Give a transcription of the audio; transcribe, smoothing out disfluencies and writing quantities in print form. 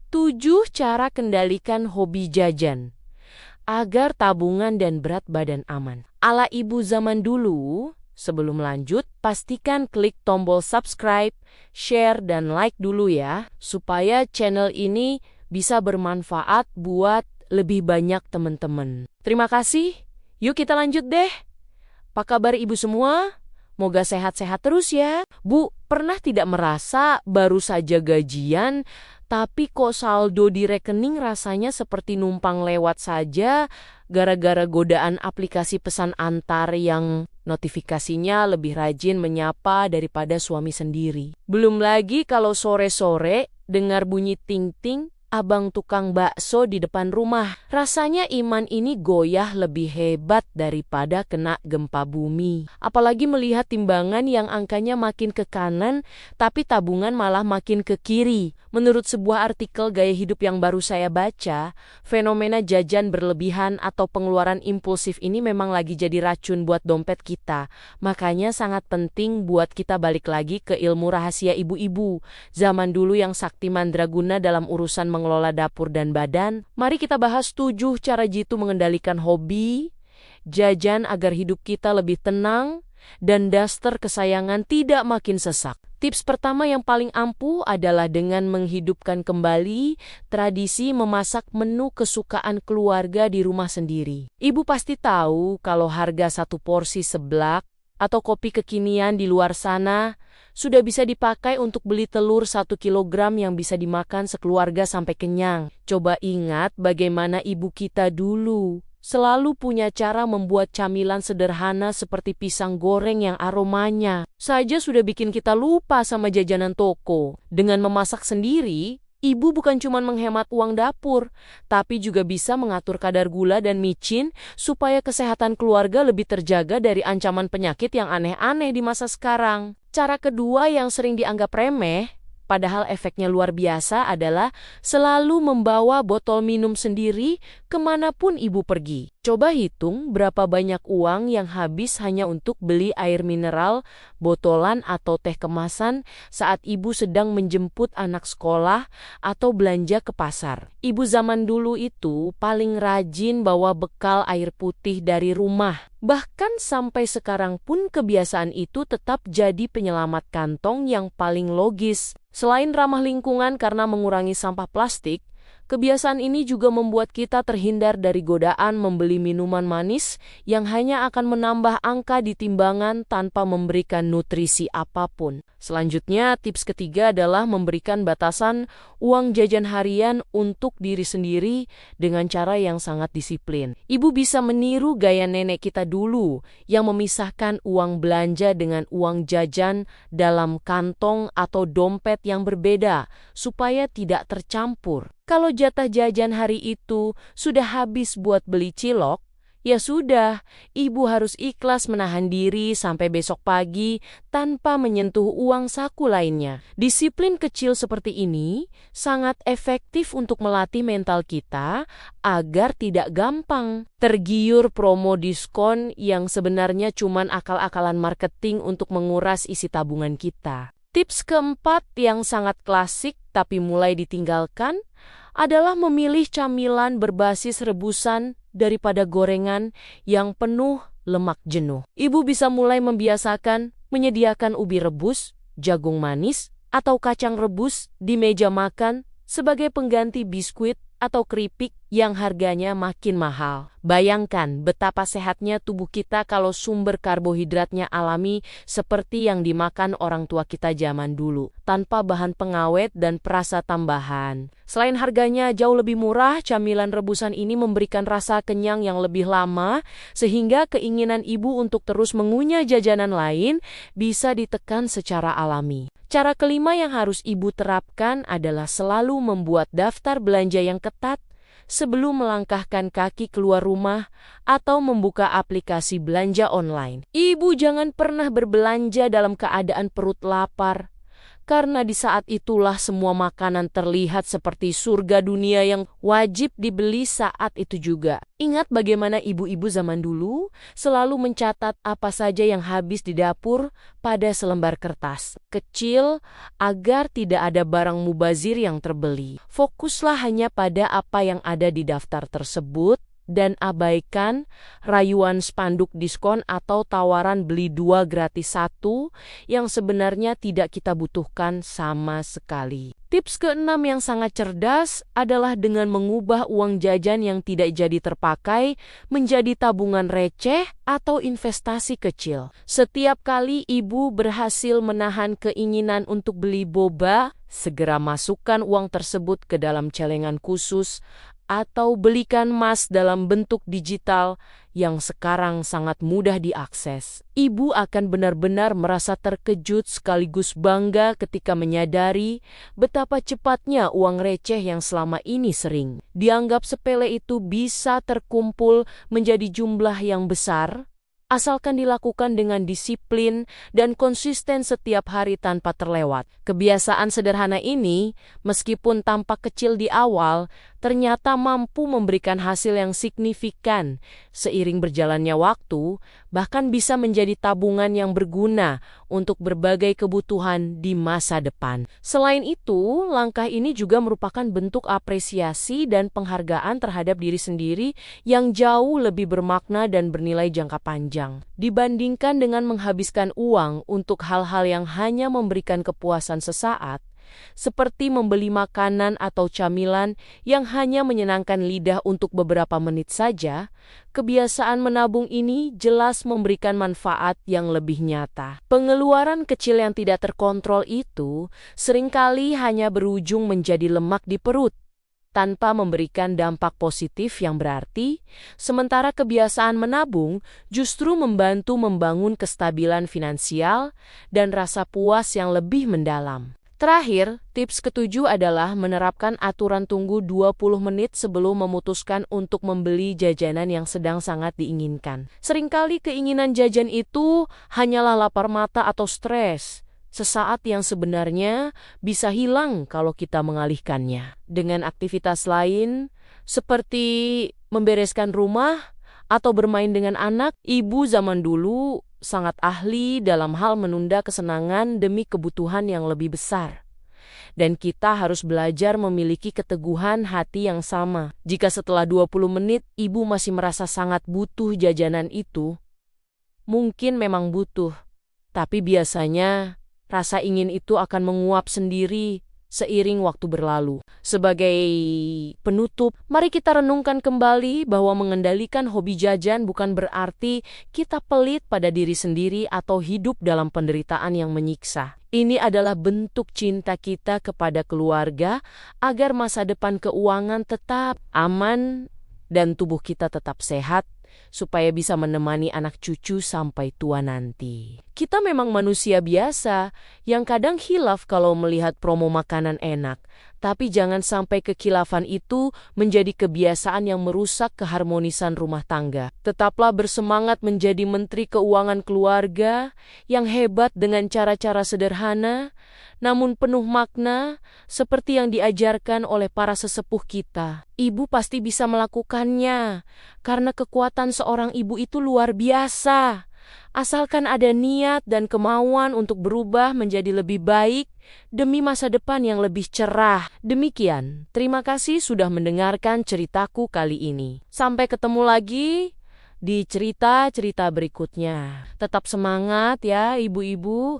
7 cara kendalikan hobi jajan agar tabungan dan berat badan aman. Ala ibu zaman dulu, sebelum lanjut, pastikan klik tombol subscribe, share, dan like dulu ya, supaya channel ini bisa bermanfaat buat lebih banyak teman-teman. Terima kasih. Yuk kita lanjut deh. Apa kabar ibu semua? Moga sehat-sehat terus ya. Bu, pernah tidak merasa baru saja gajian, tapi kok saldo di rekening rasanya seperti numpang lewat saja gara-gara godaan aplikasi pesan antar yang notifikasinya lebih rajin menyapa daripada suami sendiri. Belum lagi kalau sore-sore dengar bunyi ting-ting, abang tukang bakso di depan rumah. Rasanya iman ini goyah lebih hebat daripada kena gempa bumi. Apalagi melihat timbangan yang angkanya makin ke kanan, tapi tabungan malah makin ke kiri. Menurut sebuah artikel gaya hidup yang baru saya baca, fenomena jajan berlebihan atau pengeluaran impulsif ini memang lagi jadi racun buat dompet kita. Makanya sangat penting buat kita balik lagi ke ilmu rahasia ibu-ibu. Zaman dulu yang sakti mandraguna dalam urusan mengelola dapur dan badan. Mari kita bahas 7 cara jitu mengendalikan hobi jajan agar hidup kita lebih tenang dan daster kesayangan tidak makin sesak. Tips pertama yang paling ampuh adalah dengan menghidupkan kembali tradisi memasak menu kesukaan keluarga di rumah sendiri. Ibu pasti tahu kalau harga satu porsi seblak atau kopi kekinian di luar sana sudah bisa dipakai untuk beli telur 1 kilogram yang bisa dimakan sekeluarga sampai kenyang. Coba ingat bagaimana ibu kita dulu selalu punya cara membuat camilan sederhana seperti pisang goreng yang aromanya saja sudah bikin kita lupa sama jajanan toko. Dengan memasak sendiri, ibu bukan cuma menghemat uang dapur, tapi juga bisa mengatur kadar gula dan micin supaya kesehatan keluarga lebih terjaga dari ancaman penyakit yang aneh-aneh di masa sekarang. Cara kedua yang sering dianggap remeh, padahal efeknya luar biasa adalah selalu membawa botol minum sendiri kemanapun ibu pergi. Coba hitung berapa banyak uang yang habis hanya untuk beli air mineral, botolan atau teh kemasan saat ibu sedang menjemput anak sekolah atau belanja ke pasar. Ibu zaman dulu itu paling rajin bawa bekal air putih dari rumah. Bahkan sampai sekarang pun kebiasaan itu tetap jadi penyelamat kantong yang paling logis. Selain ramah lingkungan karena mengurangi sampah plastik, kebiasaan ini juga membuat kita terhindar dari godaan membeli minuman manis yang hanya akan menambah angka di timbangan tanpa memberikan nutrisi apapun. Selanjutnya, tips ketiga adalah memberikan batasan uang jajan harian untuk diri sendiri dengan cara yang sangat disiplin. Ibu bisa meniru gaya nenek kita dulu yang memisahkan uang belanja dengan uang jajan dalam kantong atau dompet yang berbeda supaya tidak tercampur. Kalau jatah jajan hari itu sudah habis buat beli cilok, ya sudah, ibu harus ikhlas menahan diri sampai besok pagi tanpa menyentuh uang saku lainnya. Disiplin kecil seperti ini sangat efektif untuk melatih mental kita agar tidak gampang tergiur promo diskon yang sebenarnya cuma akal-akalan marketing untuk menguras isi tabungan kita. Tips keempat yang sangat klasik tapi mulai ditinggalkan adalah memilih camilan berbasis rebusan daripada gorengan yang penuh lemak jenuh. Ibu bisa mulai membiasakan menyediakan ubi rebus, jagung manis, atau kacang rebus di meja makan sebagai pengganti biskuit atau keripik yang harganya makin mahal. Bayangkan betapa sehatnya tubuh kita kalau sumber karbohidratnya alami seperti yang dimakan orang tua kita zaman dulu, tanpa bahan pengawet dan perasa tambahan. Selain harganya jauh lebih murah, camilan rebusan ini memberikan rasa kenyang yang lebih lama, sehingga keinginan ibu untuk terus mengunyah jajanan lain bisa ditekan secara alami. Cara kelima yang harus ibu terapkan adalah selalu membuat daftar belanja yang ketat sebelum melangkahkan kaki keluar rumah atau membuka aplikasi belanja online. Ibu jangan pernah berbelanja dalam keadaan perut lapar. Karena di saat itulah semua makanan terlihat seperti surga dunia yang wajib dibeli saat itu juga. Ingat bagaimana ibu-ibu zaman dulu selalu mencatat apa saja yang habis di dapur pada selembar kertas kecil agar tidak ada barang mubazir yang terbeli. Fokuslah hanya pada apa yang ada di daftar tersebut dan abaikan rayuan spanduk diskon atau tawaran beli 2 gratis 1 yang sebenarnya tidak kita butuhkan sama sekali. Tips keenam yang sangat cerdas adalah dengan mengubah uang jajan yang tidak jadi terpakai menjadi tabungan receh atau investasi kecil. Setiap kali ibu berhasil menahan keinginan untuk beli boba, segera masukkan uang tersebut ke dalam celengan khusus atau belikan emas dalam bentuk digital yang sekarang sangat mudah diakses. Ibu akan benar-benar merasa terkejut sekaligus bangga ketika menyadari betapa cepatnya uang receh yang selama ini sering dianggap sepele itu bisa terkumpul menjadi jumlah yang besar, asalkan dilakukan dengan disiplin dan konsisten setiap hari tanpa terlewat. Kebiasaan sederhana ini, meskipun tampak kecil di awal, ternyata mampu memberikan hasil yang signifikan seiring berjalannya waktu, bahkan bisa menjadi tabungan yang berguna untuk berbagai kebutuhan di masa depan. Selain itu, langkah ini juga merupakan bentuk apresiasi dan penghargaan terhadap diri sendiri yang jauh lebih bermakna dan bernilai jangka panjang dibandingkan dengan menghabiskan uang untuk hal-hal yang hanya memberikan kepuasan sesaat, seperti membeli makanan atau camilan yang hanya menyenangkan lidah untuk beberapa menit saja. Kebiasaan menabung ini jelas memberikan manfaat yang lebih nyata. Pengeluaran kecil yang tidak terkontrol itu seringkali hanya berujung menjadi lemak di perut, tanpa memberikan dampak positif yang berarti, sementara kebiasaan menabung justru membantu membangun kestabilan finansial dan rasa puas yang lebih mendalam. Terakhir, tips ketujuh adalah menerapkan aturan tunggu 20 menit sebelum memutuskan untuk membeli jajanan yang sedang sangat diinginkan. Seringkali keinginan jajan itu hanyalah lapar mata atau stres sesaat yang sebenarnya bisa hilang kalau kita mengalihkannya dengan aktivitas lain seperti membereskan rumah atau bermain dengan anak. Ibu zaman dulu sangat ahli dalam hal menunda kesenangan demi kebutuhan yang lebih besar. Dan kita harus belajar memiliki keteguhan hati yang sama. Jika setelah 20 menit ibu masih merasa sangat butuh jajanan itu, mungkin memang butuh, tapi biasanya rasa ingin itu akan menguap sendiri seiring waktu berlalu. Sebagai penutup, mari kita renungkan kembali bahwa mengendalikan hobi jajan bukan berarti kita pelit pada diri sendiri atau hidup dalam penderitaan yang menyiksa. Ini adalah bentuk cinta kita kepada keluarga agar masa depan keuangan tetap aman dan tubuh kita tetap sehat, supaya bisa menemani anak cucu sampai tua nanti. Kita memang manusia biasa yang kadang khilaf kalau melihat promo makanan enak, tapi jangan sampai kekhilafan itu menjadi kebiasaan yang merusak keharmonisan rumah tangga. Tetaplah bersemangat menjadi menteri keuangan keluarga yang hebat dengan cara-cara sederhana, namun penuh makna seperti yang diajarkan oleh para sesepuh kita. Ibu pasti bisa melakukannya, karena kekuatan seorang ibu itu luar biasa. Asalkan ada niat dan kemauan untuk berubah menjadi lebih baik demi masa depan yang lebih cerah. Demikian, terima kasih sudah mendengarkan ceritaku kali ini. Sampai ketemu lagi di cerita-cerita berikutnya. Tetap semangat ya ibu-ibu.